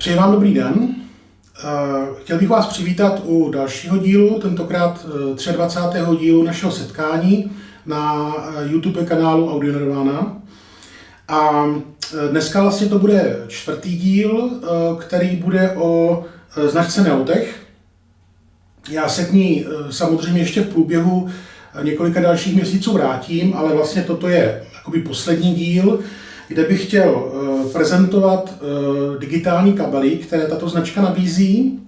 Přeji vám dobrý den. Chtěl bych vás přivítat u dalšího dílu, tentokrát 23. dílu našeho setkání na YouTube kanálu Audio Nirvana. A dneska vlastně to bude čtvrtý díl, který bude o značce Neotech. Já se k ní samozřejmě ještě v průběhu několika dalších měsíců vrátím, ale vlastně toto je jakoby poslední díl, kde bych chtěl prezentovat digitální kabely, které tato značka nabízí.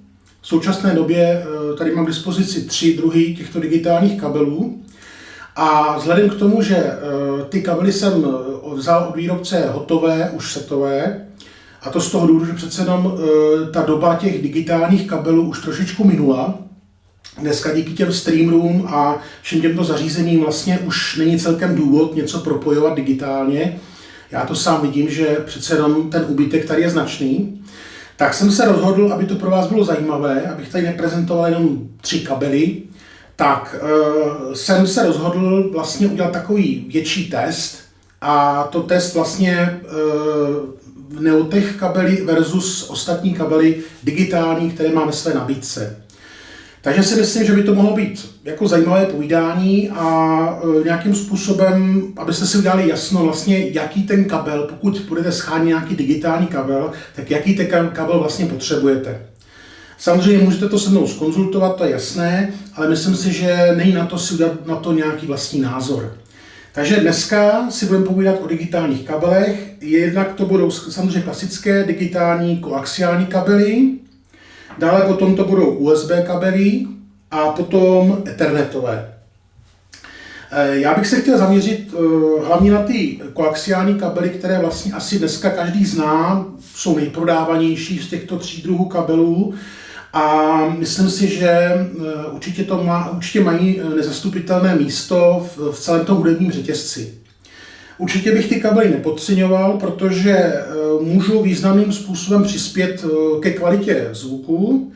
V současné době tady mám k dispozici 3 druhy těchto digitálních kabelů. A vzhledem k tomu, že ty kabely jsem vzal od výrobce hotové, už setové, a to z toho důvodu, že přece jenom ta doba těch digitálních kabelů už trošičku minula. Dneska díky těm streamerům a všem těmto zařízením vlastně už není celkem důvod něco propojovat digitálně. Já to sám vidím, že přece jenom ten úbytek tady je značný. Tak jsem se rozhodl, aby to pro vás bylo zajímavé, abych tady neprezentoval jenom 3 kabely, tak jsem se rozhodl vlastně udělat takový větší test. A to test vlastně Neotech kabely versus ostatní kabely digitální, které mám ve své nabídce. Takže si myslím, že by to mohlo být jako zajímavé povídání a nějakým způsobem, abyste si udělali jasno vlastně, jaký ten kabel, pokud budete schánět nějaký digitální kabel, tak jaký ten kabel vlastně potřebujete. Samozřejmě můžete to se mnou zkonzultovat, to je jasné, ale myslím si, že není na to si udělat na to nějaký vlastní názor. Takže dneska si budeme povídat o digitálních kabelech. Jednak to budou samozřejmě klasické digitální koaxiální kabely, dále potom to budou USB kabely a potom ethernetové. Já bych se chtěl zaměřit hlavně na ty koaxiální kabely, které vlastně asi dneska každý zná, jsou nejprodávanější z těchto 3 druhů kabelů a myslím si, že určitě mají nezastupitelné místo v celém tom hudebním řetězci. Určitě bych ty kabely nepodceňoval, protože můžou významným způsobem přispět ke kvalitě zvuku,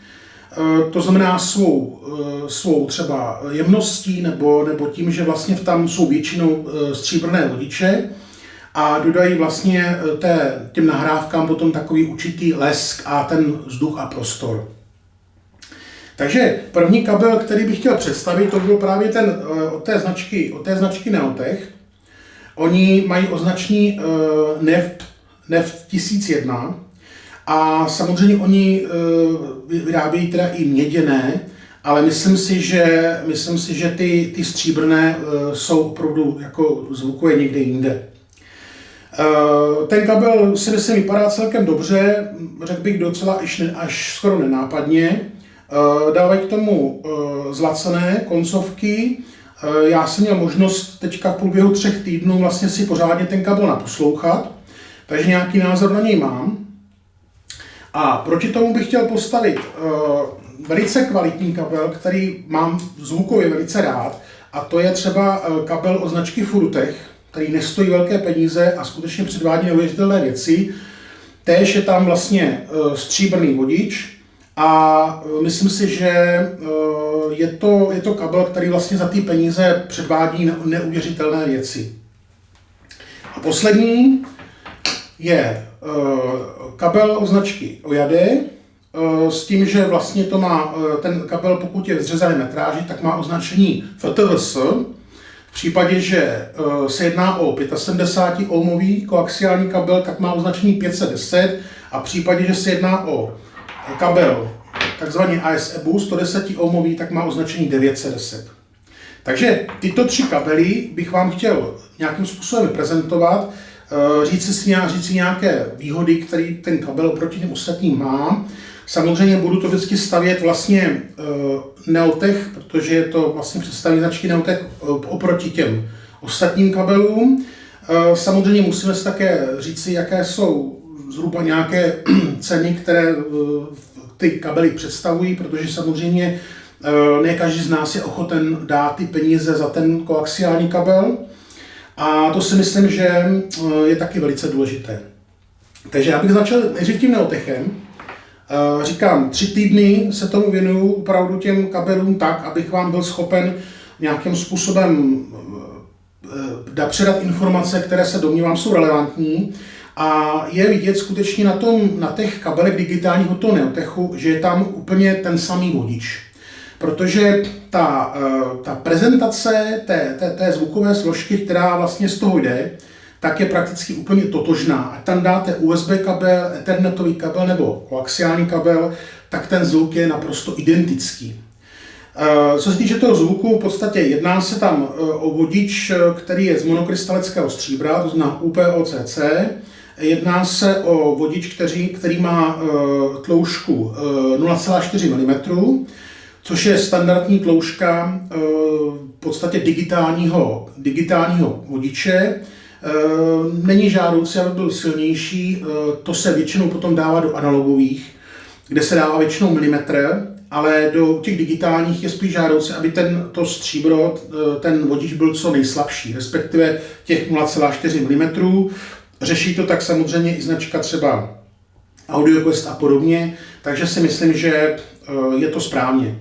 to znamená svou třeba jemností nebo tím, že vlastně tam jsou většinou stříbrné vodiče a dodají vlastně těm nahrávkám potom takový určitý lesk a ten vzduch a prostor. Takže první kabel, který bych chtěl představit, to byl právě ten od té značky Neotech. Oni mají označení NEFT 1001 a samozřejmě oni vyrábějí teda i měděné, ale myslím si, že ty stříbrné jsou opravdu jako zvukově někde jinde. Ten kabel si myslím vypadá celkem dobře, řekl bych docela až skoro nenápadně. Dávají k tomu zlacené koncovky. Já jsem měl možnost teďka v průběhu 3 týdnů vlastně si pořádně ten kabel naposlouchat, takže nějaký názor na něj mám. A proti tomu bych chtěl postavit velice kvalitní kabel, který mám zvukově velice rád, a to je třeba kabel od značky Furutech, který nestojí velké peníze a skutečně předvádí neuvěřitelné věci. Též je tam vlastně stříbrný vodič, a myslím si, že je to kabel, který vlastně za ty peníze předvádí neuvěřitelné věci. A poslední je kabel od značky Oyade, s tím, že vlastně to má ten kabel, pokud je v zřezané metráži, tak má označení FTVS. V případě, že se jedná o 75 ohmový koaxiální kabel, tak má označení 510 a v případě, že se jedná o kabel takzvaný ASEBU 110 ohmový, tak má označení 910. Takže tyto 3 kabely bych vám chtěl nějakým způsobem prezentovat, říct si nějaké výhody, které ten kabel oproti těm ostatním má. Samozřejmě budu to vždycky stavět vlastně Neotech, protože je to vlastně představení značky Neotech oproti těm ostatním kabelům. Samozřejmě musíme si také říci, jaké jsou zhruba nějaké ceny, které ty kabely představují, protože samozřejmě ne každý z nás je ochoten dát ty peníze za ten koaxiální kabel. A to si myslím, že je taky velice důležité. Takže já bych začal nejdřív tím Neotechem. Říkám, 3 týdny se tomu věnuju opravdu těm kabelům tak, abych vám byl schopen nějakým způsobem předat informace, které se domnívám jsou relevantní. A je vidět skutečně na těch kabelech digitálních od toho Neotechu, že je tam úplně ten samý vodič. Protože ta prezentace té zvukové složky, která vlastně z toho jde, tak je prakticky úplně totožná. Ať tam dáte USB kabel, ethernetový kabel nebo koaxiální kabel, tak ten zvuk je naprosto identický. Co se týče toho zvuku, v podstatě jedná se tam o vodič, který je z monokrystalického stříbra, to znamená UPOCC. Jedná se o vodič, který má tloušťku 0,4 mm, což je standardní tloušťka v podstatě digitálního vodiče. Není žádoucí, aby byl silnější, to se většinou potom dává do analogových, kde se dává většinou milimetr, ale do těch digitálních je spíš žádoucí, aby to stříbro, ten vodič byl co nejslabší, respektive těch 0,4 mm. Řeší to tak samozřejmě i značka třeba AudioQuest a podobně, takže si myslím, že je to správně.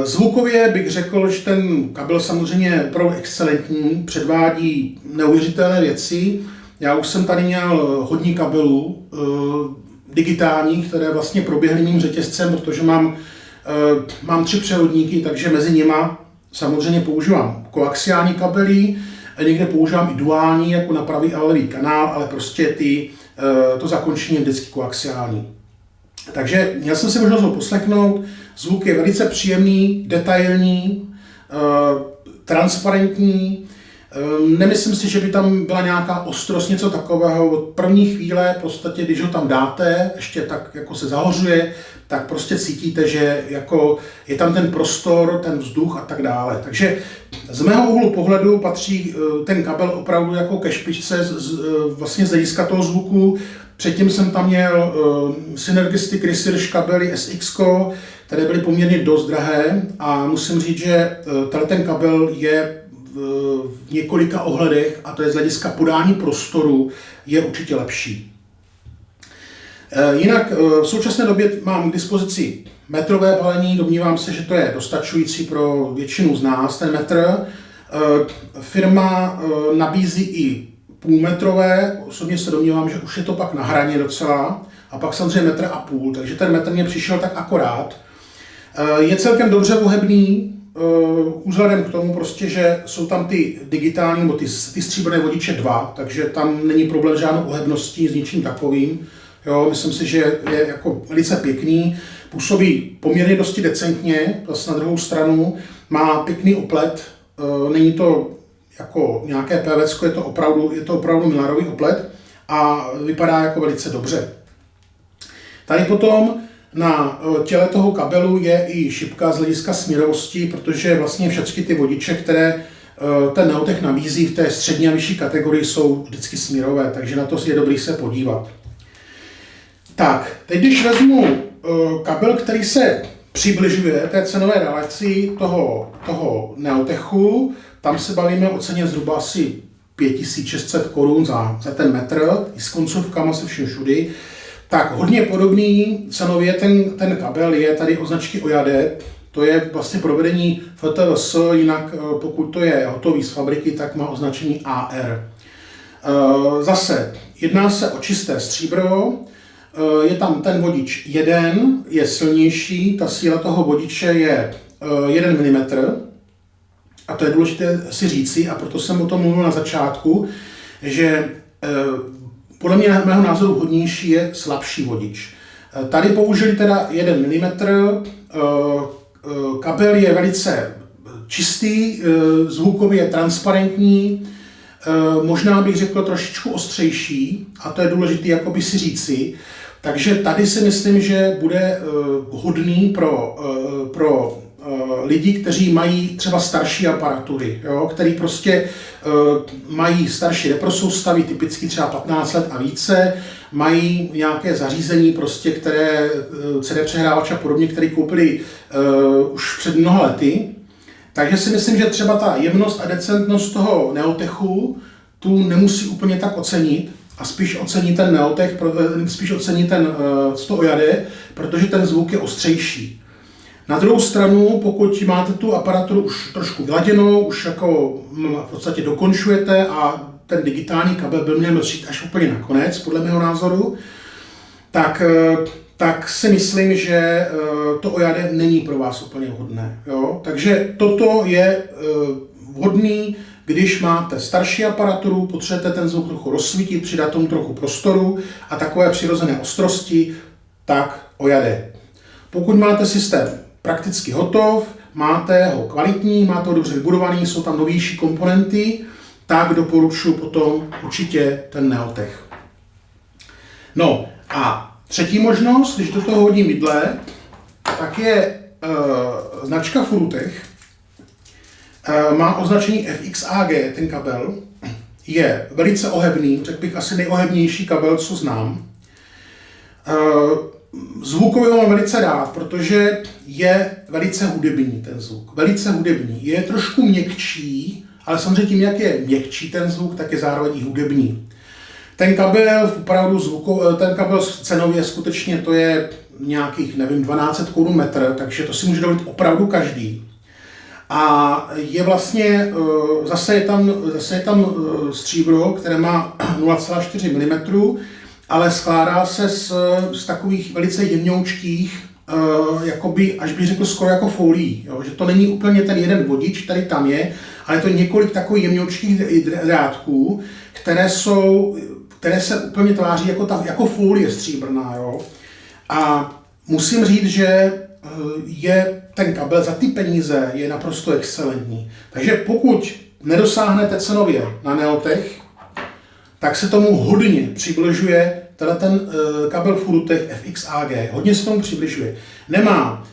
Zvukově bych řekl, že ten kabel samozřejmě je opravdu excelentní, předvádí neuvěřitelné věci. Já už jsem tady měl hodně kabelů digitálních, které vlastně proběhly mým řetězcem, protože mám 3 převodníky, takže mezi nima samozřejmě používám koaxiální kabely, někde používám i duální, jako na pravý a levý kanál, ale prostě to zakončení je vždycky koaxiální. Takže měl jsem si možnost ho poslechnout, zvuk je velice příjemný, detailní, transparentní. Nemyslím si, že by tam byla nějaká ostrost, něco takového. Od první chvíle, prostě, když ho tam dáte, ještě tak jako se zahořuje, tak prostě cítíte, že jako je tam ten prostor, ten vzduch a tak dále. Takže z mého úhlu pohledu patří ten kabel opravdu jako ke špičce vlastně z hlediska toho zvuku. Předtím jsem tam měl Synergistic Research kabely SX, které byly poměrně dost drahé a musím říct, že ten kabel je v několika ohledech, a to je z hlediska podání prostoru, je určitě lepší. Jinak v současné době mám k dispozici metrové balení, domnívám se, že to je dostačující pro většinu z nás, ten metr. Firma nabízí i půlmetrové, osobně se domnívám, že už je to pak na hraně docela, a pak samozřejmě 1,5 m, takže ten metr mě přišel tak akorát. Je celkem dobře pohebný, vzhledem k tomu prostě, že jsou tam ty digitální, nebo ty stříbrné vodiče 2, takže tam není problém žádnou ohebností s ničím takovým. Jo, myslím si, že je jako velice pěkný, působí poměrně dosti decentně, zase na druhou stranu má pěkný oplet, není to jako nějaké PVC, je to opravdu mylarový oplet a vypadá jako velice dobře. Tady potom na těle toho kabelu je i šipka z hlediska směrovosti, protože vlastně všechny ty vodiče, které ten Neotech nabízí v té střední a vyšší kategorii, jsou vždycky směrové, takže na to je dobrý se podívat. Tak, teď když vezmu kabel, který se přibližuje té cenové relaci toho Neotechu, tam se bavíme o ceně zhruba asi 5600 Kč za ten metr, i s koncovkama se vším všudy. Tak hodně podobný cenově ten kabel je tady o značky Ojade, to je vlastně provedení FTVS, jinak pokud to je hotový z fabriky, tak má označení AR. Zase jedná se o čisté stříbro, je tam ten vodič 1, je silnější, ta síla toho vodiče je 1 mm, a to je důležité si říci, a proto jsem o tom mluvil na začátku, že podle mého názoru vhodnější je slabší vodič. Tady použili teda 1 mm, kabel je velice čistý, zvukově je transparentní, možná bych řekl trošičku ostřejší, a to je důležité jakoby si říci. Takže tady si myslím, že bude vhodný pro lidi, kteří mají třeba starší aparatury, jo, který prostě mají starší reprosoustavy, typicky třeba 15 let a více, mají nějaké zařízení, prostě, které CD přehrávač a podobně, které koupili už před mnoha lety. Takže si myslím, že třeba ta jemnost a decentnost toho Neotechu tu nemusí úplně tak ocenit, a spíš ocení ten Neotech, spíš ocení ten Ojade, protože ten zvuk je ostřejší. Na druhou stranu, pokud máte tu aparaturu už trošku vyladěnou, už jako v podstatě dokončujete a ten digitální kabel byl měl přijít až úplně nakonec, podle mého názoru, tak si myslím, že to OJADE není pro vás úplně vhodné. Jo? Takže toto je vhodný, když máte starší aparaturu, potřebujete ten zvuk trochu rozsvítit, přidat tomu trochu prostoru a takové přirozené ostrosti, tak OJADE. Pokud máte systém prakticky hotov, máte ho kvalitní, máte ho dobře vybudovaný, jsou tam novější komponenty, tak doporučuji potom určitě ten Neotech. No a třetí možnost, když do toho hodím vidle, tak je značka Furutech. Má označení FXAG, ten kabel. Je velice ohebný, řekl bych asi nejohebnější kabel, co znám. Zvukově mám velice rád, protože je velice hudební ten zvuk. Velice hudební. Je trošku měkčí, ale samozřejmě tím, jak je měkčí ten zvuk, tak je zároveň i hudební. Ten kabel opravdu ten kabel cenově skutečně to je nějakých, nevím, 1200 Kč metr, takže to si může dovolit opravdu každý. A je vlastně, zase je tam stříbro, které má 0,4 mm, ale skládá se z takových velice jemňoučkých, jakoby, až bych řekl, skoro jako folií. Jo? Že to není úplně ten jeden vodič, který tam je, ale je to několik takových jemňoučkých drátků, které se úplně tváří jako folie stříbrná. Jo? A musím říct, že je ten kabel za ty peníze je naprosto excelentní. Takže pokud nedosáhnete cenově na Neotech, tak se tomu hodně přibližuje ten kabel Furutech FXAG. Hodně se tomu přibližuje. Nemá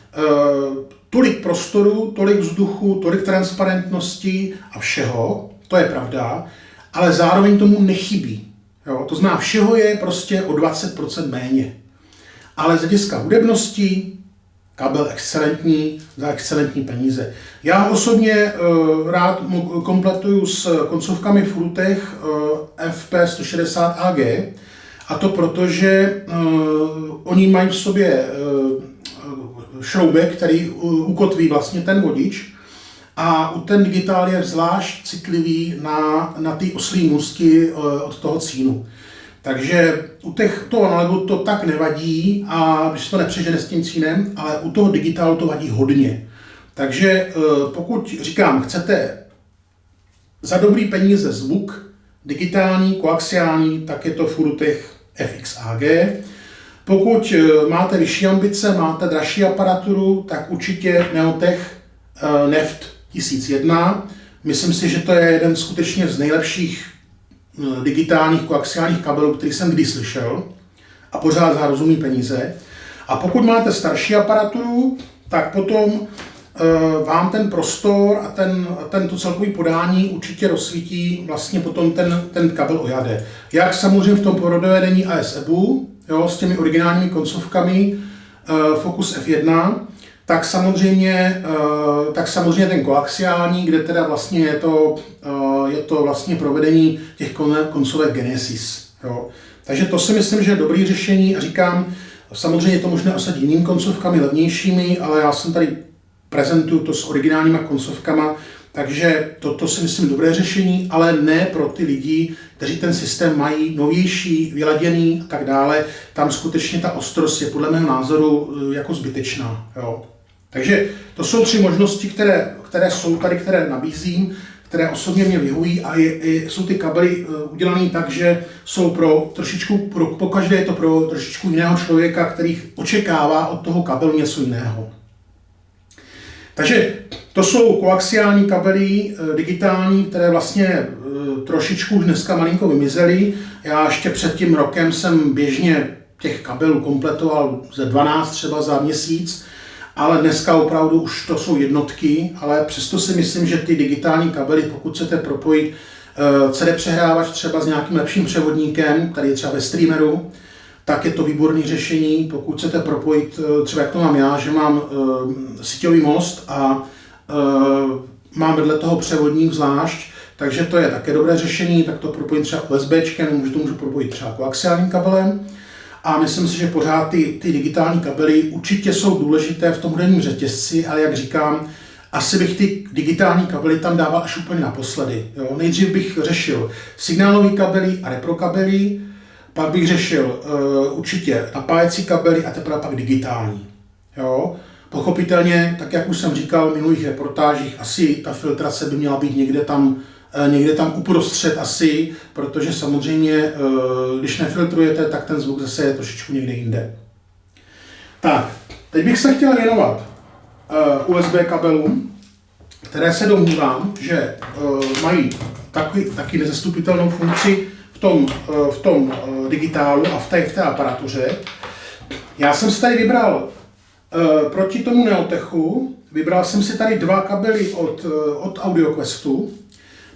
tolik prostoru, tolik vzduchu, tolik transparentnosti a všeho, to je pravda, ale zároveň tomu nechybí. Jo? To znamená, všeho je prostě o 20% méně. Ale z hlediska hudebnosti kabel excelentní, za excelentní peníze. Já osobně rád kompletuju s koncovkami Furutech FP160AG, a to proto, že oni mají v sobě šroubek, který ukotví vlastně ten vodič, a u ten digitál je zvlášť citlivý na ty oslí můstky od toho cínu. Takže u toho analogu to tak nevadí, a když se to nepřežene s tím cínem, ale u toho digitálu to vadí hodně. Takže pokud říkám, chcete za dobrý peníze zvuk digitální, koaxiální, tak je to Furutech FXAG. Pokud máte vyšší ambice, máte dražší aparaturu, tak určitě Neotech Neft 1001. Myslím si, že to je jeden skutečně z nejlepších digitálních koaxiálních kabelů, který jsem kdy slyšel, a pořád za rozumný peníze. A pokud máte starší aparaturu, tak potom vám ten prostor a tento celkový podání určitě rozsvítí vlastně potom ten kabel OJADE. Jak samozřejmě v tom provedení AS-EBU, jo, s těmi originálními koncovkami Focus F1, tak samozřejmě ten koaxiální, kde teda vlastně je to vlastně provedení těch koncovek Genesis. Jo. Takže to si myslím, že je dobré řešení, a říkám, samozřejmě je to možné osadit jinými koncovkami, levnějšími, ale já jsem tady prezentuju to s originálníma koncovkama, takže toto si myslím dobré řešení, ale ne pro ty lidi, kteří ten systém mají novější, vyladěný a tak dále. Tam skutečně ta ostrost je podle mého názoru jako zbytečná. Jo. Takže to jsou 3 možnosti, které jsou tady, které nabízím, které osobně mě vyhovují, a jsou ty kabely udělané tak, že jsou pokaždé je to pro trošičku jiného člověka, který očekává od toho kabelu něco jiného. Takže to jsou koaxiální kabely digitální, které vlastně trošičku už dneska malinko vymizely. Já ještě před tím rokem jsem běžně těch kabelů kompletoval ze 12 třeba za měsíc, ale dneska opravdu už to jsou jednotky, ale přesto si myslím, že ty digitální kabely, pokud chcete propojit CD přehrávač třeba s nějakým lepším převodníkem, tady je třeba ve streameru, tak je to výborné řešení. Pokud chcete propojit, třeba jak to mám já, že mám síťový most a mám vedle toho převodník zvlášť, takže to je také dobré řešení, tak to propojím třeba USBčkem, můžu propojit třeba koaxiálním kabelem. A myslím si, že pořád ty digitální kabely určitě jsou důležité v tom hudebním řetězci, ale jak říkám, asi bych ty digitální kabely tam dával až úplně naposledy. Jo. Nejdřív bych řešil signálový kabely a repro kabely, pak bych řešil určitě napájecí kabely a teprve pak digitální. Jo. Pochopitelně, tak jak už jsem říkal v minulých reportážích, asi ta filtrace by měla být někde tam uprostřed asi, protože samozřejmě, když nefiltrujete, tak ten zvuk zase je trošičku někde jinde. Tak, teď bych se chtěl věnovat USB kabelům, které se domnívám, že mají taky nezastupitelnou funkci v tom digitálu a v té aparatuře. Já jsem si tady vybral proti tomu Neotechu, vybral jsem si tady dva kabely od AudioQuestu,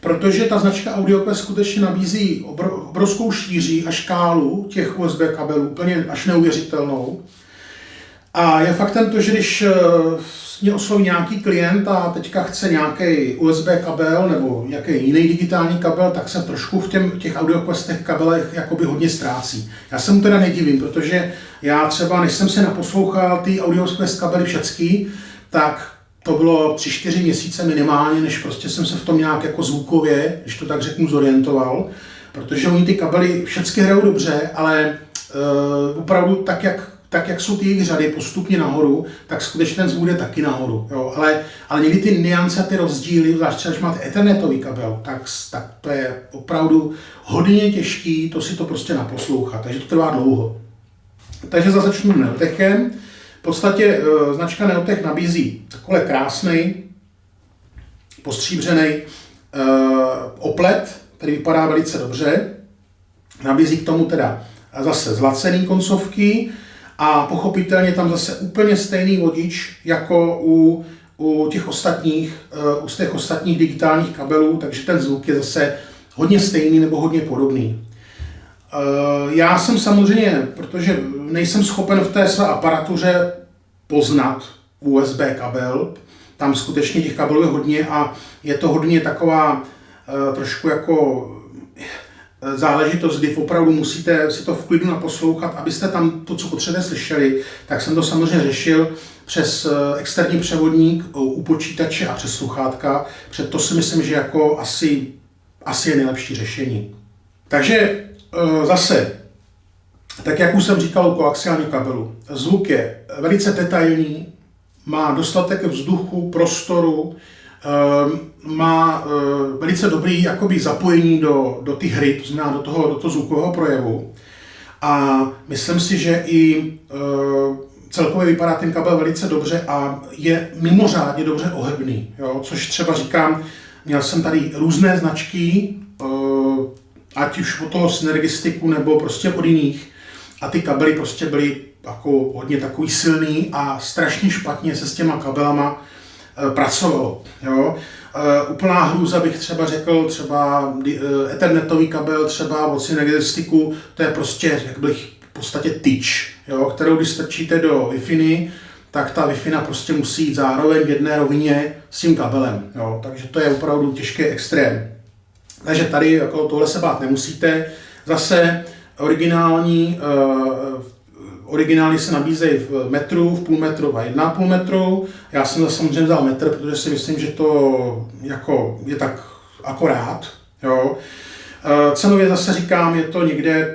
protože ta značka AudioQuest skutečně nabízí obrovskou šíři a škálu těch USB kabelů, úplně až neuvěřitelnou. A je faktem to, že když mě osloví nějaký klient a teďka chce nějaký USB kabel nebo nějaký jiný digitální kabel, tak se trošku v těch AudioQuestech kabelech jakoby hodně ztrácí. Já se mu teda nedivím, protože já třeba, než jsem se naposlouchal ty AudioQuest kabely všecky, tak to bylo 3-4 měsíce minimálně, než prostě jsem se v tom nějak jako zvukově, když to tak řeknu, zorientoval. Protože oni ty kabely všechny hrajou dobře, ale opravdu tak jak jsou ty jejich řady postupně nahoru, tak skutečně ten zvuk jde taky nahoru. Jo? Ale někdy ty niance a ty rozdíly, zvlášť když máte ethernetový kabel, tak to je opravdu hodně těžký to si to prostě naposlouchat, takže to trvá dlouho. Takže začnu Neotechem. V podstatě značka Neotech nabízí takový krásný, postříbřený oplet, který vypadá velice dobře. Nabízí k tomu teda zase zlacený koncovky a pochopitelně tam zase úplně stejný vodič jako u těch ostatních digitálních kabelů, takže ten zvuk je zase hodně stejný nebo hodně podobný. Já jsem samozřejmě, protože nejsem schopen v té své aparatuře poznat USB kabel, tam skutečně těch kabelů je hodně a je to hodně taková trošku jako záležitost, kdy opravdu musíte si to v klidu naposlouchat, abyste tam to, co potřebujete, slyšeli, tak jsem to samozřejmě řešil přes externí převodník u počítače a přes sluchátka, před to si myslím, že jako asi je nejlepší řešení. Takže zase, tak jak už jsem říkal u koaxiálního kabelu, zvuk je velice detailní, má dostatek vzduchu, prostoru, má velice dobrý jakoby zapojení do té hry, to znamená do toho zvukového projevu. A myslím si, že i celkově vypadá ten kabel velice dobře a je mimořádně dobře ohebný. Jo? Což třeba říkám, měl jsem tady různé značky, ať už od toho Synergistiku nebo prostě od jiných. A ty kabely prostě byly jako hodně takový silný a strašně špatně se s těma kabelama pracovalo. Jo? Úplná hrůza bych třeba řekl, třeba ethernetový kabel třeba od Synergistiku, to je prostě, jak bych v podstatě tyč, jo? Kterou když strčíte do Wi-Fi, tak ta Wi-Fi prostě musí jít zároveň v jedné rovině s tím kabelem. Jo? Takže to je opravdu těžký extrém. Takže tady jako tohle se bát nemusíte. Zase originální se nabízejí v metru, v půl metru a 1,5 metru. Já jsem zase samozřejmě vzal metr, protože si myslím, že to jako je tak akorát. Jo. Cenově zase říkám, je to někde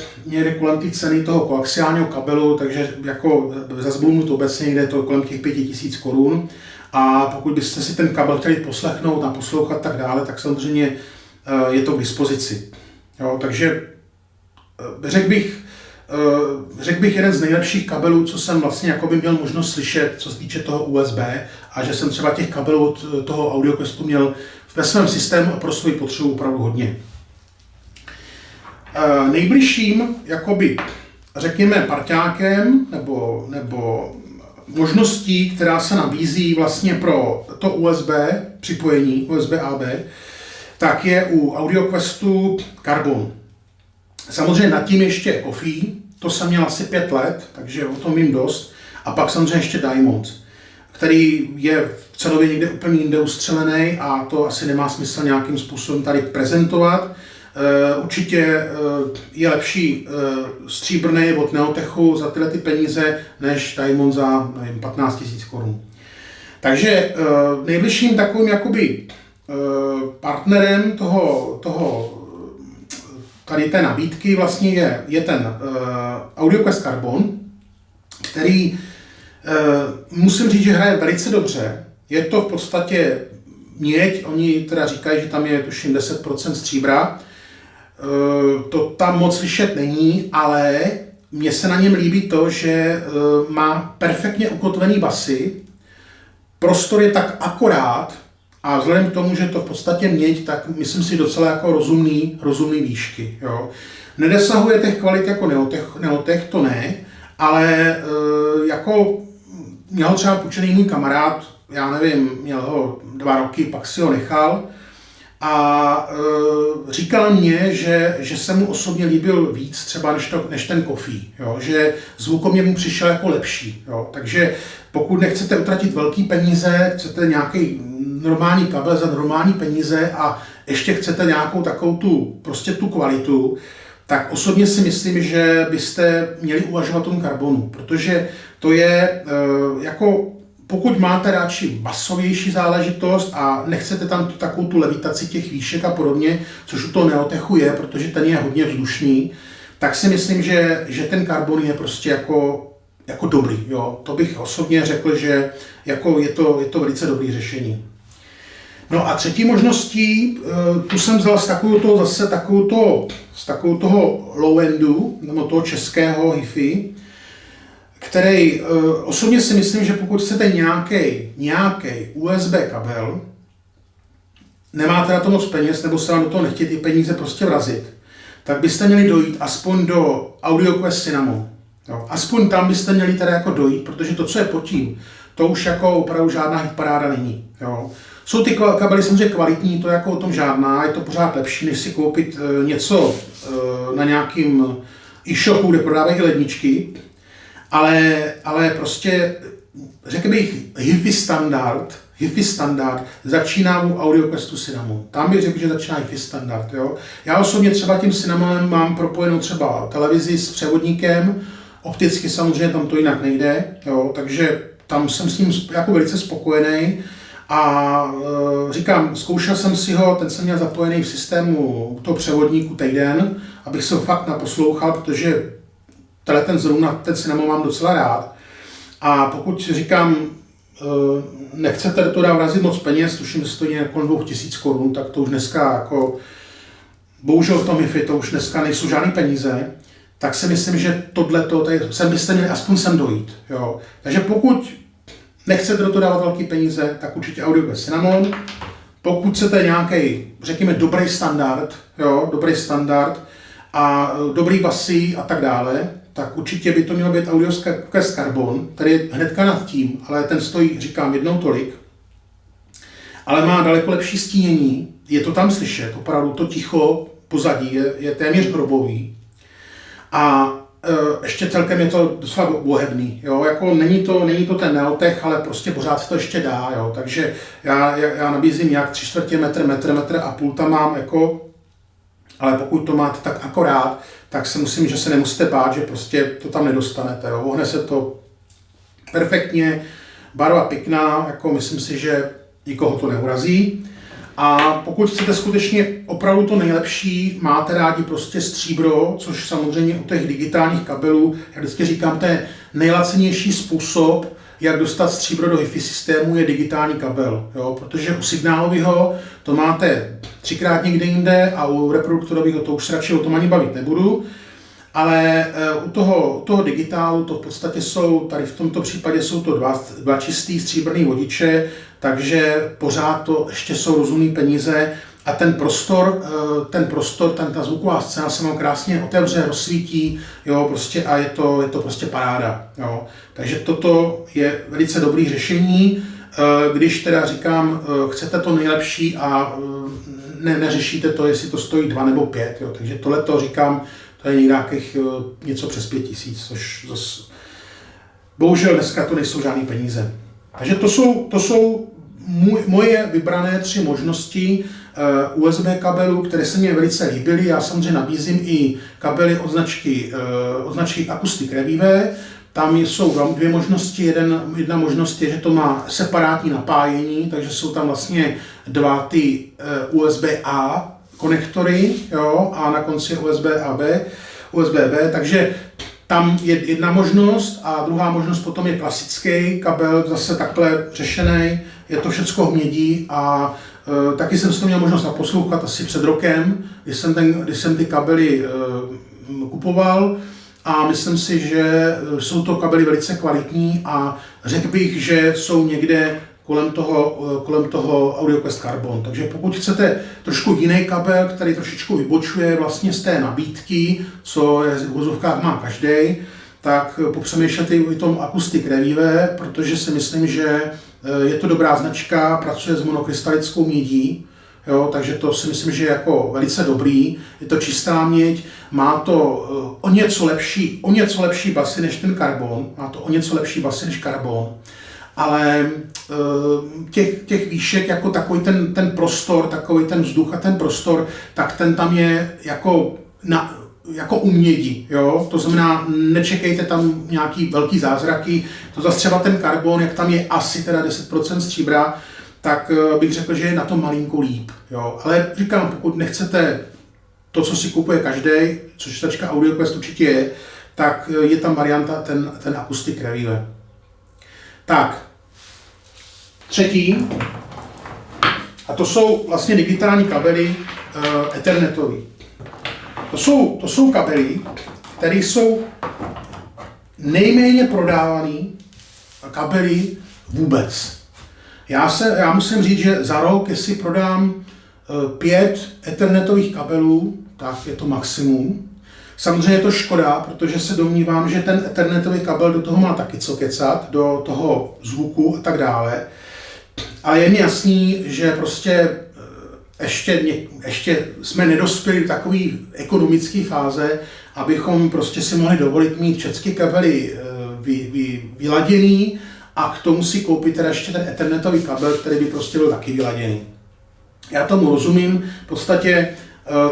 kolem té ceny toho koaxiálního kabelu, takže jako zase budu mít obecně někde to kolem těch 5 000 korun. A pokud byste si ten kabel chtěli poslechnout, naposlouchat tak dále, tak samozřejmě je to k dispozici. Jo, takže řekl bych jeden z nejlepších kabelů, co jsem vlastně jakoby měl možnost slyšet, co se týče toho USB, a že jsem třeba těch kabelů od toho AudioQuestu měl ve svém systému a pro svou potřebu opravdu hodně. Nejbližším, jakoby, řekněme, parťákem nebo možností, která se nabízí vlastně pro to USB připojení, USB AB, tak je u AudioQuestu Carbon. Samozřejmě nad tím ještě Coffee, to jsem měl asi 5 let, takže o tom vím dost. A pak samozřejmě ještě Diamond, který je cenově někde úplně jinde ustřelený a to asi nemá smysl nějakým způsobem tady prezentovat. Určitě je lepší stříbrný od Neotechu za tyhle ty peníze než Diamond za 15 000 korun. Takže nejbližším takovým jakoby partnerem toho tady té nabídky vlastně je ten AudioQuest Carbon, který musím říct, že hraje velice dobře. Je to v podstatě měď, oni teda říkají, že tam je tuším 10% stříbra. To tam moc slyšet není, ale mně se na něm líbí to, že má perfektně ukotvený basy, prostor je tak akorát a vzhledem k tomu, že to v podstatě měď, tak myslím si docela jako rozumný výšky. Jo. Nedosahuje těch kvalit jako Neotech, to ne, ale jako měl ho třeba půjčený můj kamarád, já nevím, měl ho 2 roky, pak si ho nechal a říkal mě, že se mu osobně líbil víc třeba než ten Coffee, jo, že zvukově mu přišel jako lepší. Jo, takže pokud nechcete utratit velký peníze, chcete nějaký normální kabel za normální peníze a ještě chcete nějakou takovou tu kvalitu, tak osobně si myslím, že byste měli uvažovat o tom Carbonu, protože to je jako, pokud máte radši basovější záležitost a nechcete tam takovou tu levitaci těch výšek a podobně, což u toho Neotechu je, protože ten je hodně vzdušný, tak si myslím, že ten Carbon je prostě jako dobrý. Jo. To bych osobně řekl, že jako je to velice dobrý řešení. No a třetí možností, tu jsem vzal z takovou toho low-endu, nebo toho českého hi-fi, který osobně si myslím, že pokud chcete nějaký USB kabel, nemáte na to moc peněz, nebo se vám do toho nechtějí ty peníze prostě vrazit, tak byste měli dojít aspoň do AudioQuest Cinnamon. Jo. Aspoň tam byste měli teda jako dojít, protože to, co je pod tím, to už jako opravdu žádná hitparáda není. Jo. Jsou ty kabely samozřejmě kvalitní, to je jako o tom žádná, je to pořád lepší, než si koupit něco na nějakým e-shopu, kde prodávají ledničky, ale prostě, řekl bych, hi-fi standard začíná u AudioQuestu Cinnamon. Tam bych řekl, že začíná hi-fi standard. Jo. Já osobně třeba tím Cinnamonem mám propojenou třeba televizi s převodníkem, opticky samozřejmě tam to jinak nejde, jo, takže tam jsem s ním jako velice spokojený. A říkám, zkoušel jsem si ho, ten jsem měl zapojený v systému toho převodníku týden, abych se ho fakt naposlouchal, protože ten Cinnamon mám docela rád. A pokud říkám, nechcete do toho dát vrazit moc peněz, tuším, že stojí kolem 2000 korun, tak to už dneska jako, bohužel v tom hi-fi to už dneska nejsou žádný peníze, tak si myslím, že tohleto, sem byste měli aspoň sem dojít. Jo. Takže pokud nechcete do toho dávat velké peníze, tak určitě AudioQuest Cinnamon. Pokud chcete nějaký, řekněme, dobrý standard a dobrý basy a tak dále, tak určitě by to mělo být AudioQuest Carbon, který je hnedka nad tím, ale ten stojí, říkám, jednou tolik, ale má daleko lepší stínění, je to tam slyšet, opravdu to ticho pozadí je téměř hrobový a ještě celkem je to docela bohebný, jo, jako není to ten Neotech, ale prostě pořád se to ještě dá, jo, takže já nabízím jak 3/4 metr a půl tam mám, jako, ale pokud to máte tak akorát, tak si myslím, že se nemusíte bát, že prostě to tam nedostanete, jo, ohne se to perfektně, barva pěkná, jako myslím si, že nikoho to neurazí. A pokud chcete skutečně opravdu to nejlepší, máte rádi prostě stříbro, což samozřejmě u těch digitálních kabelů, já vždycky říkám, to je nejlacenější způsob, jak dostat stříbro do hi-fi systému, je digitální kabel. Jo? Protože u signálového to máte 3krát někde jinde a u reproduktorového to už radši o tom ani bavit nebudu. Ale u toho digitálu to v podstatě jsou, tady v tomto případě jsou to dva čistý stříbrný vodiče, takže pořád to ještě jsou rozumné peníze a ta zvuková scéna se vám krásně otevře, rozsvítí, jo, prostě a je to prostě paráda. Jo. Takže toto je velice dobrý řešení, když teda říkám, chcete to nejlepší a neřešíte to, jestli to stojí 2 nebo 5, jo. Takže tohleto říkám, to je nějakých něco přes 5000, což zase, bohužel dneska to nejsou žádný peníze. Takže to jsou moje vybrané 3 možnosti USB kabelů, které se mi velice líbily. Já samozřejmě nabízím i kabely od značky Acoustic Revive, Tam jsou dvě možnosti. Jedna možnost je, že to má separátní napájení, takže jsou tam vlastně dva ty USB-A konektory, jo, a na konci je USB-B, takže tam je jedna možnost a druhá možnost potom je klasický kabel, zase takhle řešený, je to všecko hmědí a taky jsem si to měl možnost naposlouchat asi před rokem, když jsem ty kabely kupoval a myslím si, že jsou to kabely velice kvalitní a řekl bych, že jsou někde kolem toho AudioQuest Carbon. Takže pokud chcete trošku jiný kabel, který trošičku vybočuje vlastně z té nabídky, co je v uvozovkách má každý, tak popřemýšlete i o tom Acoustic Revive, protože si myslím, že je to dobrá značka, pracuje s monokrystalickou mědí, jo, takže to si myslím, že je jako velice dobrý. Je to čistá měď, má to o něco lepší basy než ten karbon, ale těch výšek jako takový ten prostor, takový ten vzduch a ten prostor, tak ten tam je jako u mědi, jo? To znamená, nečekejte tam nějaký velký zázraky, to zase třeba ten karbon, jak tam je asi teda 10% stříbra, tak bych řekl, že je na tom malinko líp, jo? Ale říkám, pokud nechcete to, co si kupuje každý, což tačka AudioQuest určitě je, tak je tam varianta ten Acoustic Revive. Tak, třetí, a to jsou vlastně digitální kabely ethernetový. To jsou kabely, které jsou nejméně prodávané kabely vůbec. Já musím říct, že za rok, jestli prodám 5 ethernetových kabelů, tak je to maximum. Samozřejmě je to škoda, protože se domnívám, že ten ethernetový kabel do toho má taky co kecat, do toho zvuku a tak dále. A je mi jasný, že prostě ještě jsme nedospěli do takové ekonomické fáze, abychom prostě si mohli dovolit mít všechny kabely vyladěný a k tomu si koupit teda ještě ten ethernetový kabel, který by prostě byl taky vyladěný. Já tomu rozumím, v podstatě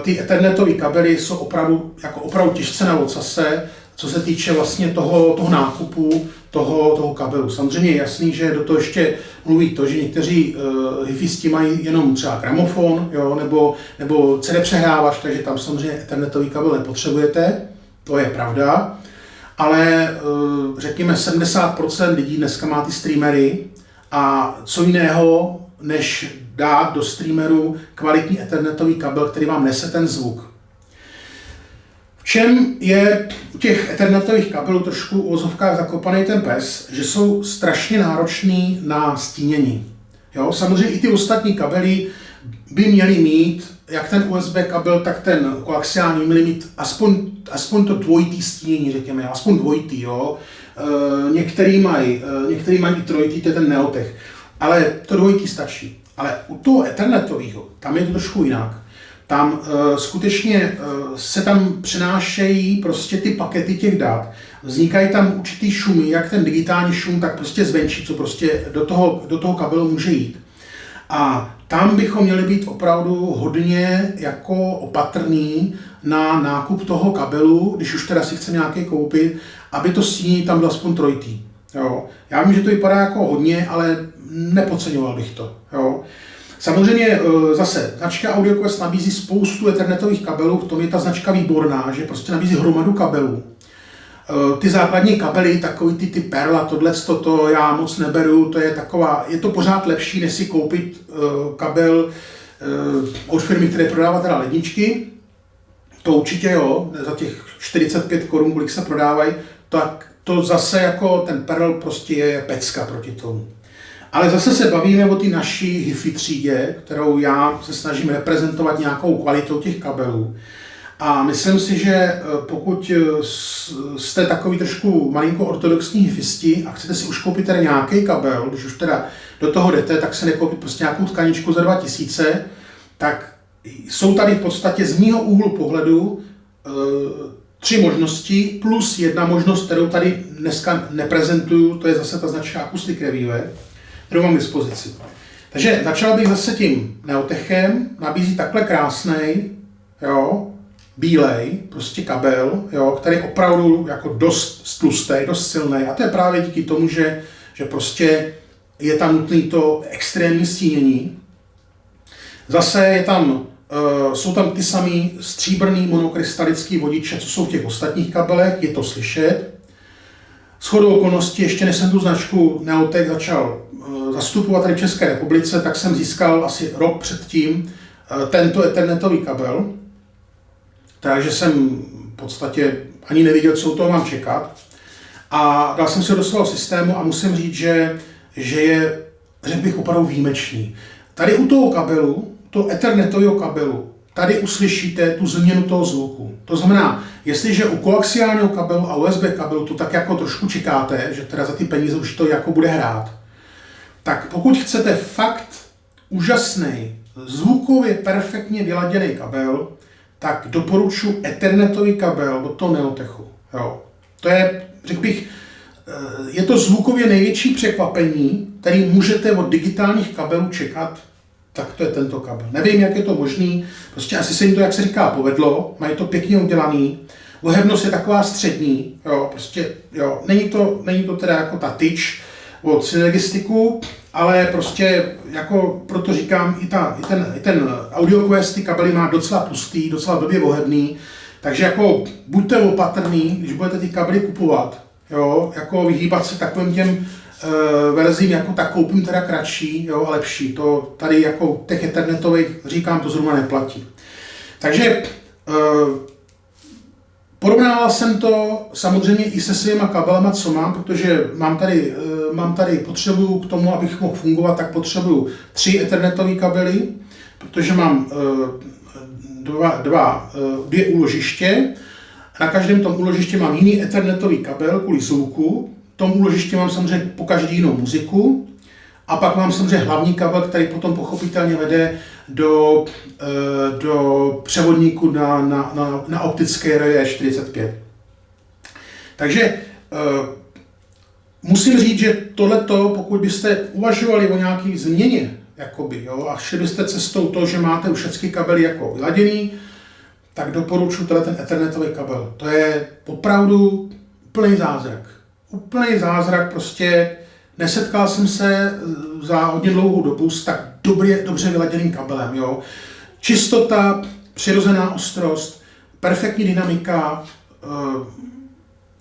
ty ethernetové kabely jsou opravdu těžce na ocase, co se týče vlastně toho nákupu toho kabelu. Samozřejmě je jasný, že do toho ještě mluví to, že někteří hifisti mají jenom třeba gramofon, jo, nebo CD přehrávač, takže tam samozřejmě ethernetový kabel nepotřebujete, to je pravda, ale řekněme 70% lidí dneska má ty streamery a co jiného, než dát do streameru kvalitní ethernetový kabel, který vám nese ten zvuk. V čem je u těch ethernetových kabelů trošku v uvozovkách zakopaný ten pes, že jsou strašně náročný na stínění. Jo? Samozřejmě i ty ostatní kabely by měly mít, jak ten USB kabel, tak ten koaxiální, měly mít aspoň to dvojitý stínění, řekněme, aspoň dvojitý. Jo? Některý mají i trojitý, to je ten Neotech, ale to dvojitý stačí. Ale u toho ethernetového, tam je to trošku jinak. Tam skutečně se tam přenášejí prostě ty pakety těch dat. Vznikají tam určitý šumy, jak ten digitální šum, tak prostě zvenčí, co prostě do toho kabelu může jít. A tam bychom měli být opravdu hodně jako opatrný na nákup toho kabelu, když už teda si chceme nějaký koupit, aby to stínění tam bylo aspoň trojitý. Jo. Já vím, že to vypadá jako hodně, ale nepodceňoval bych to. Jo. Samozřejmě zase značka AudioQuest nabízí spoustu ethernetových kabelů, v tom je ta značka výborná, že prostě nabízí hromadu kabelů. Ty základní kabely, takový ty Perla, toto já moc neberu, je to pořád lepší, než si koupit kabel od firmy, které prodává teda ledničky. To určitě jo, za těch 45 korun, kolik se prodávají, tak to zase jako ten Perl prostě je pecka proti tomu. Ale zase se bavíme o té naší HiFi třídě, kterou já se snažím reprezentovat nějakou kvalitou těch kabelů. A myslím si, že pokud jste takový trošku malinko ortodoxní hifisti a chcete si už koupit teda nějaký kabel, když už teda do toho jdete, tak se nekoupit prostě nějakou tkaničku za 2000, tak jsou tady v podstatě z mýho úhlu pohledu 3 možnosti, plus jedna možnost, kterou tady dneska neprezentuju, to je zase ta značka Acoustic Revive, kterou mám k dispozici. Takže začal bych zase tím Neotechem, nabízí takhle krásnej, jo, bílej, prostě kabel, jo, který je opravdu jako dost tlustý, dost silný. A to je právě díky tomu, že prostě je tam nutné to extrémní stínění. Zase je tam, jsou tam ty samý stříbrný monokrystalický vodiče, co jsou v těch ostatních kabelech, je to slyšet. Shodou okolností, ještě než jsem tu značku Neotech začal zastupovat tady v České republice, tak jsem získal asi rok předtím tento ethernetový kabel. Takže jsem v podstatě ani nevěděl, co u toho mám čekat. A dal jsem se do svého systému a musím říct, že je, řekl bych, opravdu výjimečný. Tady u toho kabelu, toho ethernetového kabelu, tady uslyšíte tu změnu toho zvuku. To znamená, jestliže u koaxiálního kabelu a USB kabelu to tak jako trošku čekáte, že teda za ty peníze už to jako bude hrát, tak pokud chcete fakt úžasný, zvukově perfektně vyladěný kabel, tak doporučuji ethernetový kabel od toho Neotechu. Jo. To je, řekl bych, je to zvukově největší překvapení, který můžete od digitálních kabelů čekat, tak to je tento kabel. Nevím, jak je to možný, prostě asi se jim to, jak se říká, povedlo, mají to pěkně udělaný, ohebnost je taková střední, jo, prostě, jo, není to teda jako ta tyč od Synergistiku, ale prostě, jako proto říkám, i ten AudioQuest, ty kabely má docela pustý, docela blbě ohebný, takže jako buďte opatrný, když budete ty kabely kupovat, jo, jako vyhýbat se takovým těm verzím, jako tak koupím teda kratší, jo, a lepší. To tady jako těch ethernetových, říkám, to zrovna neplatí. Takže porovnával jsem to samozřejmě i se svýma kabelema, co mám, protože mám tady potřebuju k tomu, abych mohl fungovat, tak potřebuju 3 ethernetové kabely, protože mám dvě úložiště. Na každém tom úložišti mám jiný ethernetový kabel kvůli zvuku. V tom úložišti mám samozřejmě po každý jinou muziku. A pak mám samozřejmě hlavní kabel, který potom pochopitelně vede do převodníku na optické roje 45. Takže musím říct, že tohleto, pokud byste uvažovali o nějaké změně, jakoby, jo, a šli byste cestou toho, že máte už všechny kabely jako vyladěný, tak doporučuji ten ethernetový kabel. To je opravdu úplný zázrak. Úplný zázrak, prostě nesetkal jsem se za hodně dlouhou dobu s tak dobře vyladěným kabelem. Jo. Čistota, přirozená ostrost, perfektní dynamika,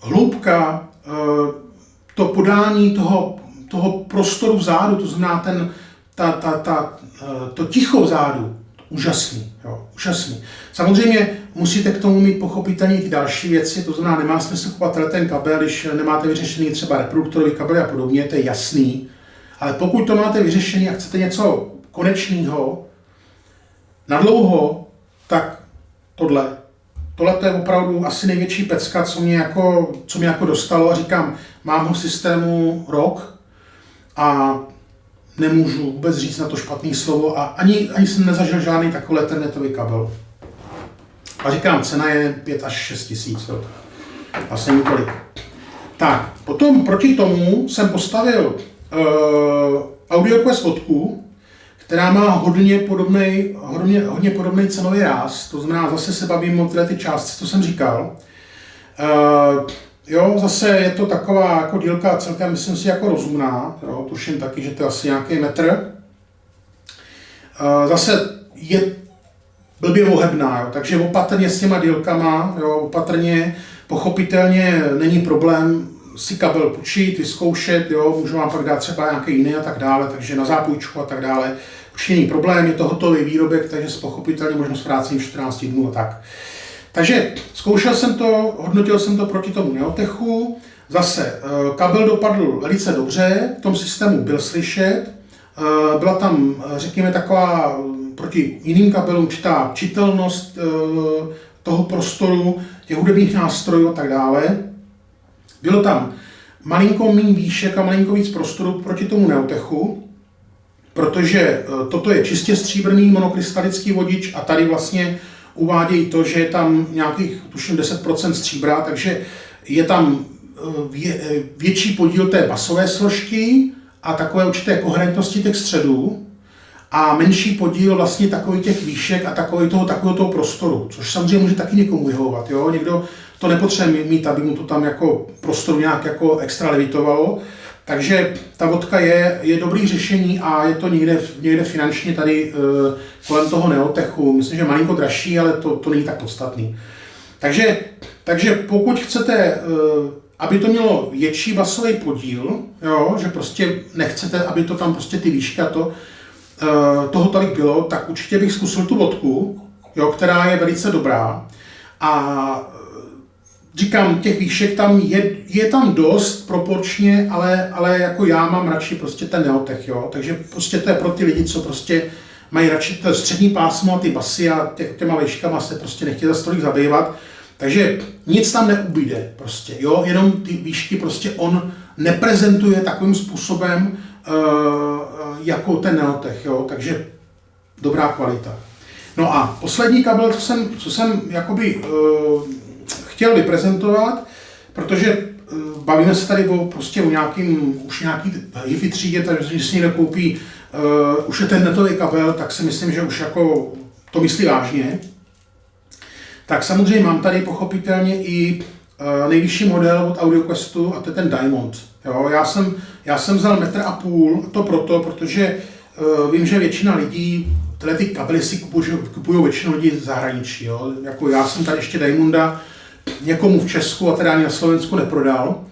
hloubka, to podání toho prostoru vzadu, to znamená to ticho vzadu, úžasný, jo, úžasný. Samozřejmě musíte k tomu mít pochopitelně ty další věci, to znamená, nemá smysl kupovat ten kabel, když nemáte vyřešený třeba reproduktorový kabely a podobně, to je jasný. Ale pokud to máte vyřešený a chcete něco konečného, nadlouho, tak tohle to je opravdu asi největší pecka, co mě jako dostalo, a říkám, mám ho v systému rok a nemůžu vůbec říct na to špatný slovo a ani jsem nezažil žádný takový ethernetový kabel. A říkám, cena je 5 až 6 tisíc, vlastně několik. Tak, potom proti tomu jsem postavil AudioQuest 8, která má hodně podobný cenový ráz, to znamená, zase se bavím o ty částce, co jsem říkal. Jo, zase je to taková jako dílka celkem, myslím si, jako rozumná, jo, tuším taky, že to je asi nějaký metr. Zase je blbě ohebná, jo, takže opatrně s těma dílkama, jo, opatrně, pochopitelně není problém si kabel půjčit, vyzkoušet, jo, můžu vám pak dát třeba nějaký jiný a tak dále, takže na zápůjčku a tak dále. Určitě není problém, je to hotový výrobek, takže pochopitelně možnost vrácení 14 dnů a tak. Takže zkoušel jsem to, hodnotil jsem to proti tomu Neotechu, zase kabel dopadl velice dobře, v tom systému byl slyšet, byla tam, řekněme, taková proti jiným kabelům určitá čitelnost toho prostoru, těch hudebních nástrojů a tak dále. Bylo tam malinko méně výšek a malinko víc prostoru proti tomu Neotechu, protože toto je čistě stříbrný monokrystalický vodič a tady vlastně uvádějí to, že je tam nějakých, tuším, 10% stříbra, takže je tam větší podíl té basové složky a takové určité koherentnosti těch středů. a menší podíl vlastně takových těch výšek a takového toho prostoru, což samozřejmě může taky někomu vyhovovat. Jo? Někdo to nepotřebuje mít, aby mu to tam jako prostoru nějak jako extra levitovalo. Takže ta vodka je dobrý řešení a je to někde finančně tady kolem toho Neotechu. Myslím, že malinko dražší, ale to není tak podstatný. Takže pokud chcete, aby to mělo větší basový podíl, jo, že prostě nechcete, aby to tam prostě ty výšky a toho tolik bylo, tak určitě bych zkusil tu vodku, jo, která je velice dobrá. A říkám, těch výšek tam je tam dost proporčně, ale jako já mám radši prostě ten Neotech, jo. Takže prostě to je pro ty lidi, co prostě mají radši to střední pásmo a ty basy a těma výškama se prostě nechtějí za tolik zabývat. Takže nic tam neubyde prostě, jo, jenom ty výšky prostě on neprezentuje takovým způsobem jako ten Neotech, jo, takže dobrá kvalita. No a poslední kabel, co jsem jakoby chtěl vyprezentovat, protože bavíme se tady o nějaký HiFi třídě, takže když si někdo koupí už je ten netový kabel, tak si myslím, že už jako to myslí vážně. Tak samozřejmě mám tady pochopitelně i nejvyšší model od AudioQuestu a to je ten Diamond. Jo, já jsem vzal 1,5 m, to proto, protože vím, že většina lidí tyhle ty kabely si kupují většinou lidí z zahraničí. Jo. Jako já jsem tady ještě Diamonda někomu v Česku a teda ani na Slovensku neprodal,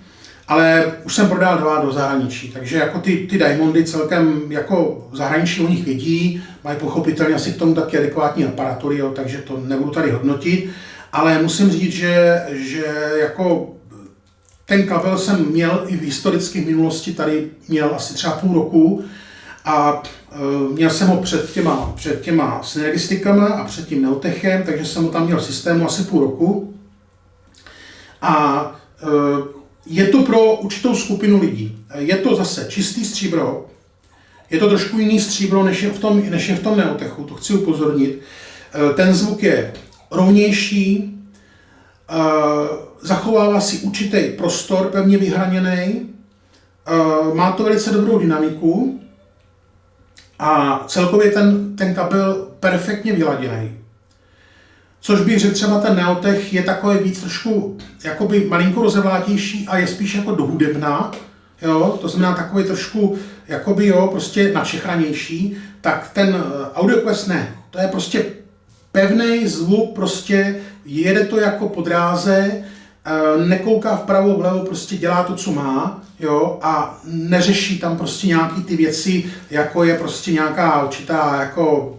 ale už jsem prodal 2 do zahraničí, takže jako ty Diamondy celkem jako v zahraničí o nich vědí, mají pochopitelně asi k tomu taky adekvátní aparatury, jo, takže to nebudu tady hodnotit, ale musím říct, že jako ten kabel jsem měl i v historické minulosti, tady měl asi třeba půl roku a měl jsem ho před těma synergistikama a před tím Neotechem, takže jsem ho tam měl v systému asi půl roku a je to pro určitou skupinu lidí. Je to zase čistý stříbro, je to trošku jiný stříbro, než je v tom Neotechu, to chci upozornit. Ten zvuk je rovnější, zachovává si určitý prostor pevně vyhraněný, má to velice dobrou dynamiku a celkově ten kabel perfektně vyladěný. Což bych řekl, třeba ten Neotech je takový víc trošku jakoby malinko rozevlátější a je spíš jako dohudebná, jo, to znamená takový trošku jakoby jo, prostě načechranější, tak ten AudioQuest ne, to je prostě pevný zvuk, prostě jede to jako po dráze, nekouká vpravo, vlevo, prostě dělá to, co má, jo, a neřeší tam prostě nějaký ty věci, jako je prostě nějaká určitá jako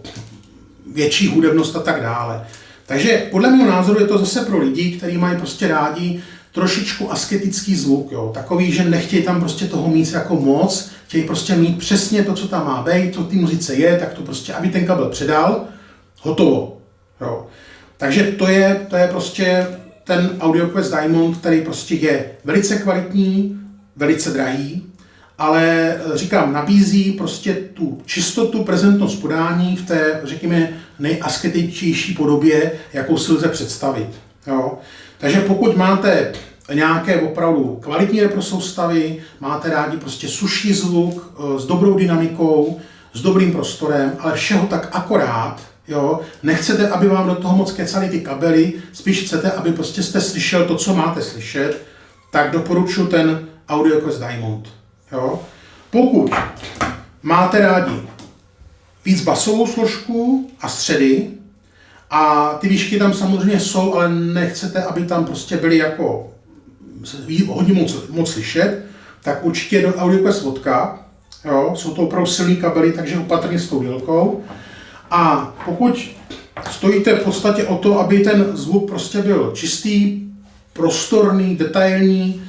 větší hudebnost a tak dále. Takže podle mého názoru je to zase pro lidi, kteří mají prostě rádi trošičku asketický zvuk, jo, takový, že nechtějí tam prostě toho mít jako moc, chtějí prostě mít přesně to, co tam má být, co v té muzice je, tak to prostě, aby ten kabel předal, hotovo, jo. Takže to je prostě ten AudioQuest Diamond, který prostě je velice kvalitní, velice drahý, ale říkám, nabízí prostě tu čistotu, prezentnost podání v té, řekněme, nejasketičtější podobě, jakou si lze představit. Jo. Takže pokud máte nějaké opravdu kvalitní reprosoustavy, máte rádi prostě suší zvuk s dobrou dynamikou, s dobrým prostorem, ale všeho tak akorát, jo, nechcete, aby vám do toho moc kecaly ty kabely, spíš chcete, aby prostě jste slyšel to, co máte slyšet, tak doporučuji ten AudioQuest Diamond. Jo. Pokud máte rádi víc basovou složku a středy, a ty výšky tam samozřejmě jsou, ale nechcete, aby tam prostě byly jako hodně moc slyšet, tak určitě do AudioQuest vodka. Jo, jsou to opravdu silný kabely, takže opatrně s tou dílkou. A pokud stojíte v podstatě o to, aby ten zvuk prostě byl čistý, prostorný, detailní,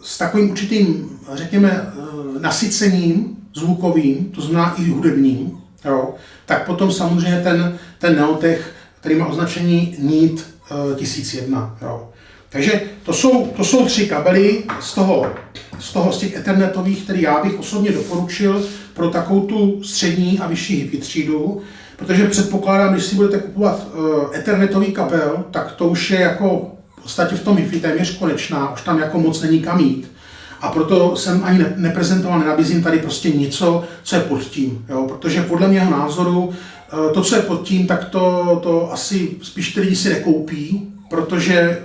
s takovým určitým, řekněme, nasycením zvukovým, to znamená i hudebním, jo, tak potom samozřejmě ten Neotech, který má označení NEAT 1001. Jo. Takže to jsou 3 kabely z těch ethernetových, který já bych osobně doporučil pro takovou tu střední a vyšší HiFi třídu, protože předpokládám, když si budete kupovat ethernetový kabel, tak to už je jako v podstatě v tom HiFi téměř konečná, už tam jako moc není kam jít. a proto jsem ani neprezentoval, nenabízím tady prostě něco, co je pod tím, jo? Protože podle mého názoru to, co je pod tím, tak to asi spíš ty lidi si nekoupí, protože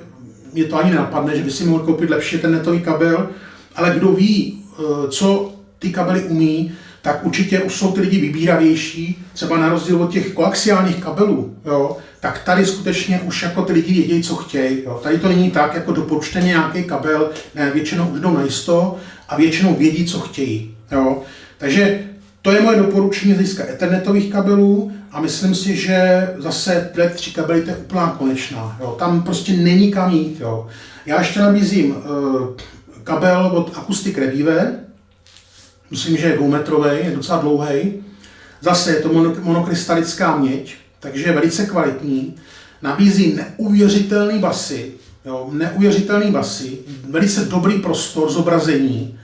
mě to ani nenapadne, že by si mohl koupit lepší ethernetový kabel, ale kdo ví, co ty kabely umí, tak určitě už jsou ty lidi vybíravější, třeba na rozdíl od těch koaxiálních kabelů, jo, tak tady skutečně už jako ty lidi vědí, co chtějí. Jo. Tady to není tak, jako doporučte nějaký kabel, ne, většinou už jdou najisto a většinou vědí, co chtějí. Jo. Takže to je moje doporučení z hlediska ethernetových kabelů a myslím si, že zase tyhle 3 kabely to je úplná konečná. Jo. Tam prostě není kam jít. Jo. Já ještě nabízím kabel od Acoustic Revive, myslím, že je 2metrový, je docela dlouhý. Zase je to monokrystalická měď, takže je velice kvalitní. Nabízí neuvěřitelný basy, velice dobrý prostor zobrazení.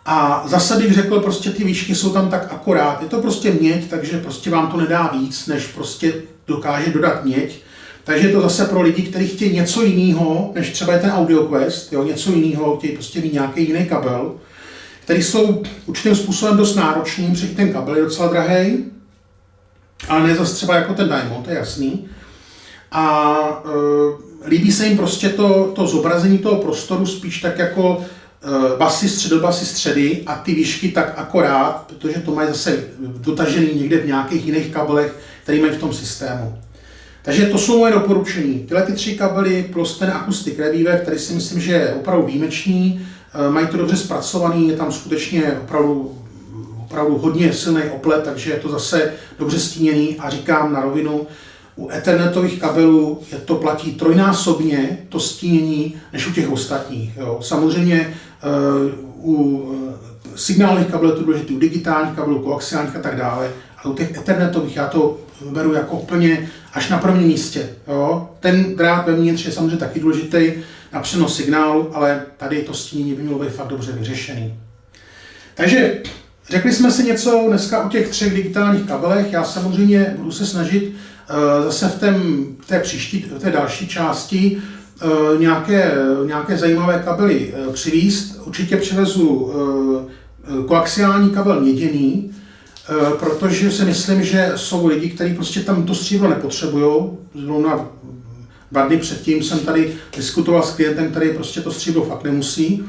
A zase bych řekl, prostě ty výšky jsou tam tak akorát. Je to prostě měď, takže prostě vám to nedá víc, než prostě dokáže dodat měď. Takže je to zase pro lidi, kteří chtějí něco jiného, než třeba je ten AudioQuest, jo, něco jiného, chtějí prostě mít nějaký jiný kabel, který jsou určitým způsobem dost náročný, protože ten kabel je docela drahý, ale ne zase třeba jako ten Diamond, to je jasný. A líbí se jim prostě to zobrazení toho prostoru spíš tak jako basy, středobasy, středy a ty výšky tak akorát, protože to mají zase dotažený někde v nějakých jiných kabelech, které mají v tom systému. Takže to jsou moje doporučení. Tyhle ty 3 kabely plus ten Acoustic Revive, který si myslím, že je opravdu výjimečný, mají to dobře zpracovaný, je tam skutečně opravdu hodně silný oplet, takže je to zase dobře stíněný a říkám na rovinu, u ethernetových kabelů to platí trojnásobně to stínění než u těch ostatních. Jo. Samozřejmě u signálových kabelů je to důležité, u digitálních kabelů, koaxiálních a tak dále, ale u těch ethernetových já to beru jako úplně až na prvním místě. Jo. Ten drát vevnitř je samozřejmě taky důležitý na přenos signálu, ale tady to stínění by mělo být fakt dobře vyřešený. Takže řekli jsme si něco dneska o těch 3 digitálních kabelech. Já samozřejmě budu se snažit zase v té další části nějaké zajímavé kabely přivízt. Určitě přivezu koaxiální kabel měděný, protože si myslím, že jsou lidi, kteří prostě tam to stříbro nepotřebují. Zrovna 2 dny předtím jsem tady diskutoval s klientem, který prostě to stříbro fakt nemusí.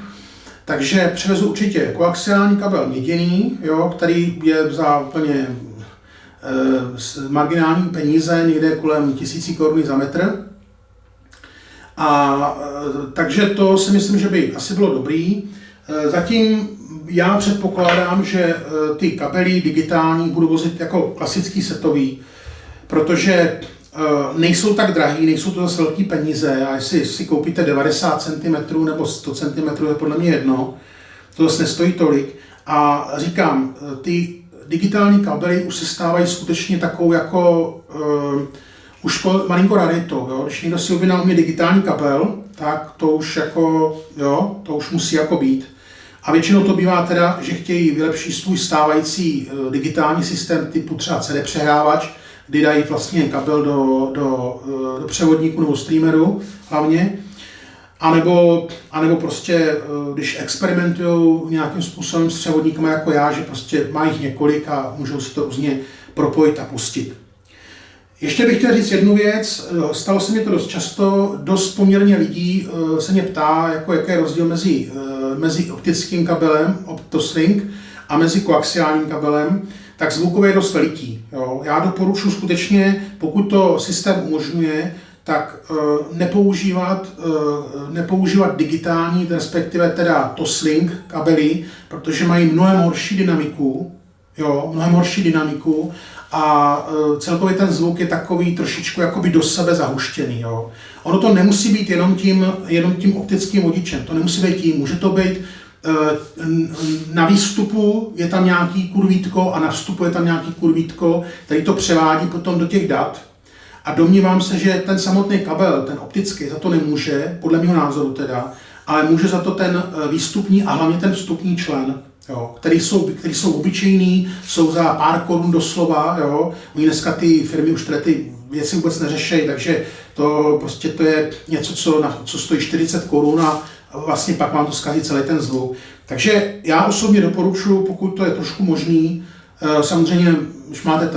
Takže přivezu určitě koaxiální kabel měděný, jo, který je za úplně marginální peníze, někde kolem 1000 korun za metr. A takže to si myslím, že by asi bylo dobrý. Zatím já předpokládám, že ty kabely digitální budu vozit jako klasický setový, protože nejsou tak drahý, nejsou to zase velký peníze a jestli si koupíte 90 cm nebo 100 cm je podle mě jedno, to zase nestojí tolik. A říkám, ty digitální kabely už se stávají skutečně takovou jako už malinko raritou. Jo? Když někdo si objedná u mě digitální kabel, tak to už jako, jo, to už musí jako být. A většinou to bývá teda, že chtějí vylepšit svůj stávající digitální systém typu třeba CD přehrávač, kdy dají vlastně kabel do převodníku nebo streameru hlavně. A nebo prostě, když experimentují nějakým způsobem s převodníkama jako já, že prostě má jich několik a můžou si to různě propojit a pustit. Ještě bych chtěl říct jednu věc, stalo se mi to dost často, dost poměrně lidí se mě ptá, jako jaký je rozdíl mezi optickým kabelem, Optoslink, a mezi koaxiálním kabelem, tak zvukově je dost veliký. Jo. Já doporučuji skutečně, pokud to systém umožňuje, tak nepoužívat digitální, respektive teda Toslink kabely, protože mají mnohem horší dynamiku, a celkově ten zvuk je takový trošičku jakoby do sebe zahuštěný. Jo. Ono to nemusí být jenom tím optickým vodičem, to nemusí být tím, může to být na výstupu je tam nějaký kurvítko a na vstupu je tam nějaký kurvítko, který to převádí potom do těch dat. A domnívám se, že ten samotný kabel, ten optický, za to nemůže, podle mého názoru teda, ale může za to ten výstupní a hlavně ten vstupní člen, jo, který jsou obyčejný, jsou za pár korun doslova, jo. Oni dneska ty firmy už ty věci vůbec neřešejí, takže to prostě to je něco, co stojí 40 korun a vlastně pak vám to zkazí celý ten zvuk. Takže já osobně doporučuji, pokud to je trošku možný, samozřejmě, když máte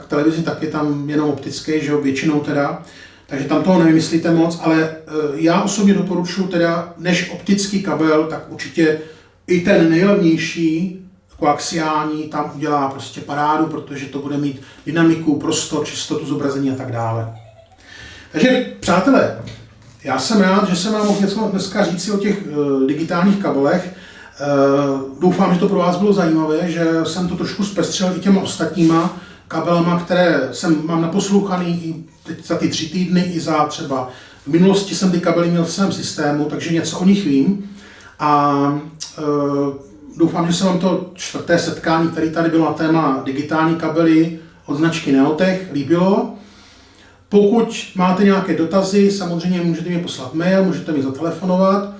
televizi tak je tam jenom optický, že jo, většinou teda, takže tam toho nevymyslíte moc, ale já osobně doporučuji teda, než optický kabel, tak určitě i ten nejlevnější, koaxiální, tam udělá prostě parádu, protože to bude mít dynamiku, prostor, čistotu zobrazení a tak dále. Takže přátelé, já jsem rád, že jsem vám mohl něco dneska říct o těch digitálních kabelech. Doufám, že to pro vás bylo zajímavé, že jsem to trošku zpestřil i těma ostatníma kabelama, které mám naposlouchaný i teď za ty 3 týdny, i za třeba v minulosti jsem ty kabely měl v svém systému, takže něco o nich vím. A doufám, že se vám to 4. setkání, které tady bylo na téma digitální kabely od značky Neotech, líbilo. Pokud máte nějaké dotazy, samozřejmě můžete mi poslat mail, můžete mi zatelefonovat.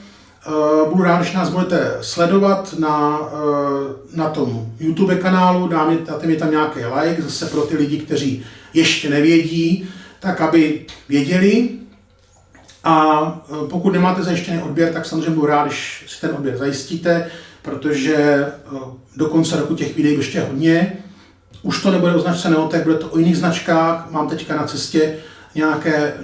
Budu rád, když nás budete sledovat na tom YouTube kanálu, dáte mi tam nějaký like, zase pro ty lidi, kteří ještě nevědí, tak aby věděli. A pokud nemáte zajištěný odběr, tak samozřejmě budu rád, když si ten odběr zajistíte, protože do konce roku těch videí ještě hodně. Už to nebude o značce Neotech, bude to o jiných značkách. Mám teďka na cestě nějaké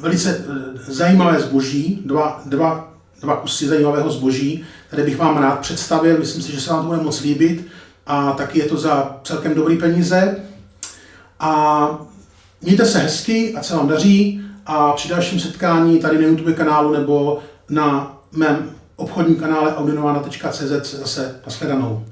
velice zajímavé zboží, dva kusy zajímavého zboží, které bych vám rád představil. Myslím si, že se vám to bude moc líbit a taky je to za celkem dobrý peníze. A mějte se hezky, ať se vám daří a při dalším setkání tady na YouTube kanálu nebo na mém obchodním kanále audionovana.cz zase nashledanou.